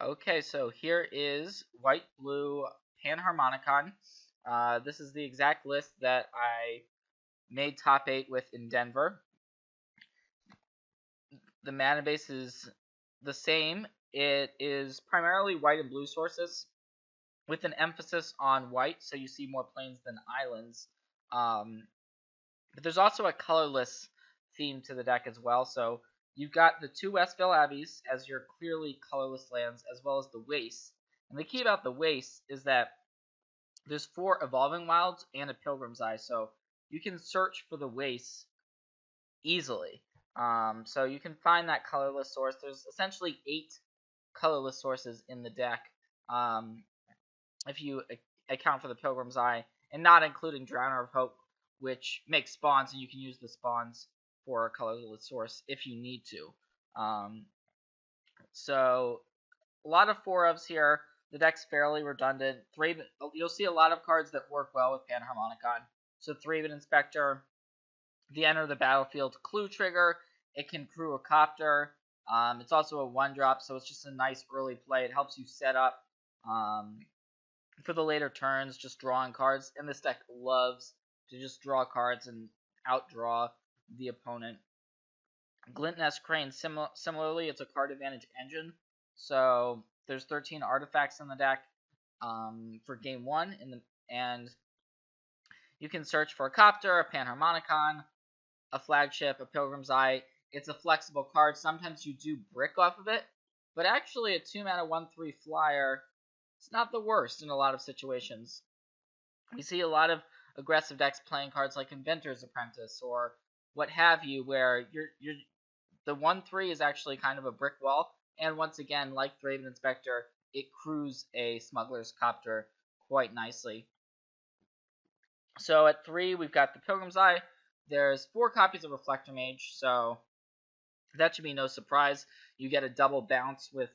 Okay, so here is white, blue, Panharmonicon. This is the exact list that I made top 8 with in Denver. The mana base is the same. It is primarily white and blue sources with an emphasis on white, so you see more plains than islands. But there's also a colorless theme to the deck as well, so you've got the two Westvale Abbeys as your clearly colorless lands, as well as the Waste. And the key about the Waste is that there's 4 Evolving Wilds and a Pilgrim's Eye, so you can search for the Waste easily. So you can find that colorless source. There's essentially 8 colorless sources in the deck, if you account for the Pilgrim's Eye, and not including Drowner of Hope, which makes spawns, and you can use the spawns for a colorless source if you need to. So a lot of 4-ofs here. The deck's fairly redundant. You'll see a lot of cards that work well with Panharmonicon. So Thraben Inspector, the enter the battlefield clue trigger. It can crew a copter. It's also a 1-drop, so it's just a nice early play. It helps you set up for the later turns, just drawing cards. And this deck loves to just draw cards and outdraw the opponent. Glintnest Crane, similarly, it's a card advantage engine. So there's 13 artifacts in the deck for game 1, and you can search for a copter, a Panharmonicon, a flagship, a Pilgrim's Eye. It's a flexible card. Sometimes you do brick off of it, but actually a 2-mana 1/3 flyer, it's not the worst in a lot of situations. We see a lot of aggressive decks playing cards like Inventor's Apprentice or what have you, where the 1/3 is actually kind of a brick wall, and once again, like Thraben Inspector, it crews a Smuggler's Copter quite nicely. So at 3, we've got the Pilgrim's Eye. There's 4 copies of Reflector Mage, so that should be no surprise. You get a double bounce with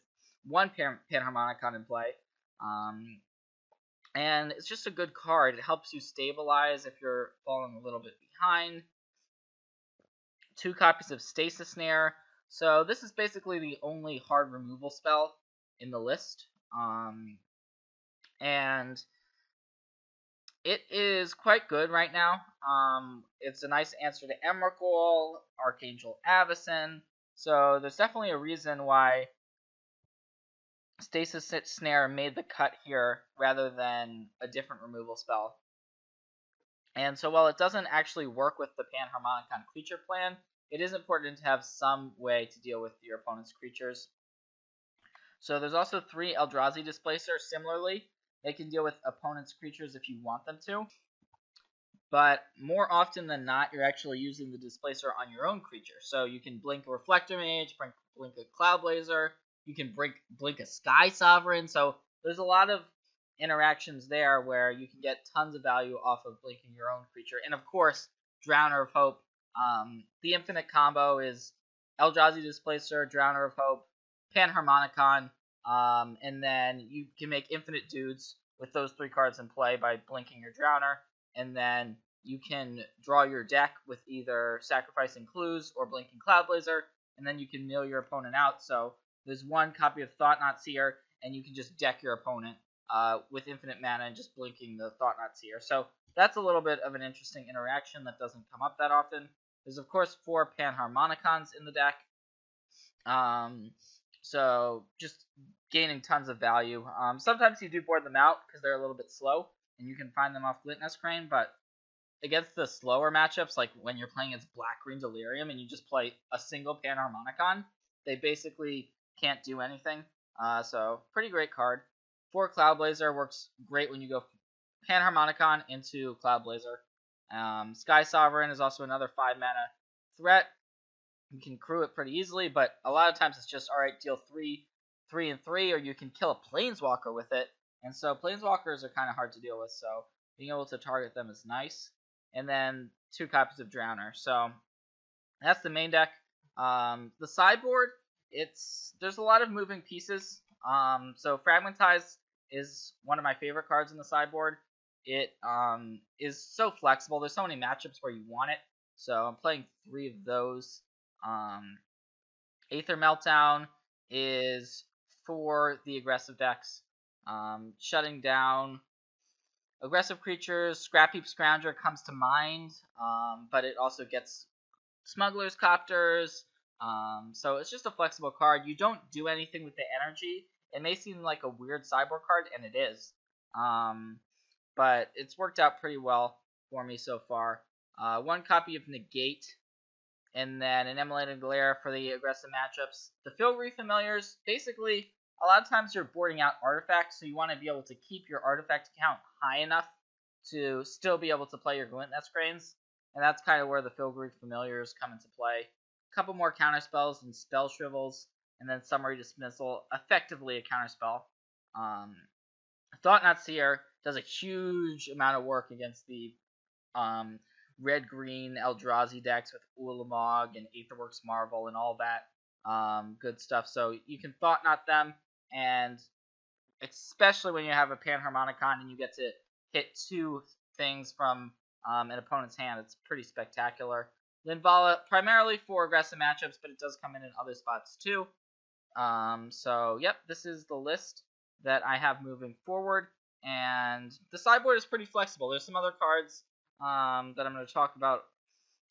1 Panharmonicon in play. And it's just a good card. It helps you stabilize if you're falling a little bit behind. 2 copies of Stasis Snare. So this is basically the only hard removal spell in the list. And it is quite good right now. It's a nice answer to Emrakul, Archangel Avacyn. So there's definitely a reason why Stasis Snare made the cut here rather than a different removal spell. And so while it doesn't actually work with the Panharmonicon creature plan, it is important to have some way to deal with your opponent's creatures. So there's also 3 Eldrazi Displacer. Similarly, they can deal with opponent's creatures if you want them to. But more often than not, you're actually using the Displacer on your own creature. So you can blink a Reflector Mage, blink a Cloudblazer, you can blink a Sky Sovereign. So there's a lot of interactions there where you can get tons of value off of blinking your own creature. And of course, Drowner of Hope. The infinite combo is Eldrazi Displacer, Drowner of Hope, Panharmonicon, and then you can make infinite dudes with those 3 cards in play by blinking your Drowner, and then you can draw your deck with either sacrificing clues or blinking Cloudblazer, and then you can mill your opponent out. So there's 1 copy of Thought-Knot Seer, and you can just deck your opponent with infinite mana and just blinking the Thought-Knot Seer. So that's a little bit of an interesting interaction that doesn't come up that often. There's, of course, 4 Panharmonicons in the deck. So just gaining tons of value. Sometimes you do board them out because they're a little bit slow, and you can find them off Glintnest Crane, but against the slower matchups, like when you're playing as Black-Green Delirium and you just play a single Panharmonicon, they basically can't do anything. So pretty great card. 4 Cloudblazer works great when you go Panharmonicon into Cloudblazer. Sky Sovereign is also another 5 mana threat. You can crew it pretty easily, but a lot of times it's just, alright, deal 3, 3, and 3, or you can kill a Planeswalker with it. And so Planeswalkers are kind of hard to deal with, so being able to target them is nice. And then 2 copies of Drowner. So that's the main deck. The sideboard, there's a lot of moving pieces. So Fragmentize is one of my favorite cards in the sideboard. It is so flexible. There's so many matchups where you want it. So I'm playing 3 of those. Aether Meltdown is for the aggressive decks. Shutting down aggressive creatures, Scrap Heap Scrounger comes to mind, but it also gets Smuggler's Copters. So it's just a flexible card. You don't do anything with the energy. It may seem like a weird sideboard card, and it is. But it's worked out pretty well for me so far. One copy of Negate, and then an Emulated Glare for the aggressive matchups. The Filigree Familiars, basically, a lot of times you're boarding out artifacts, so you want to be able to keep your artifact count high enough to still be able to play your Glint Nest Cranes, and that's kind of where the Filigree Familiars come into play. A couple more counterspells and Spell Shrivels, and then Summary Dismissal, effectively a counterspell. Thought-Knot Seer does a huge amount of work against the red-green Eldrazi decks with Ulamog and Aetherworks Marvel and all that good stuff. So you can Thought-Knot them, and especially when you have a Panharmonicon and you get to hit two things from an opponent's hand, it's pretty spectacular. Linvala, primarily for aggressive matchups, but it does come in other spots too. So, yep, this is the list that I have moving forward, and the sideboard is pretty flexible. There's some other cards that I'm going to talk about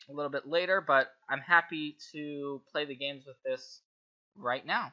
a little bit later, but I'm happy to play the games with this right now.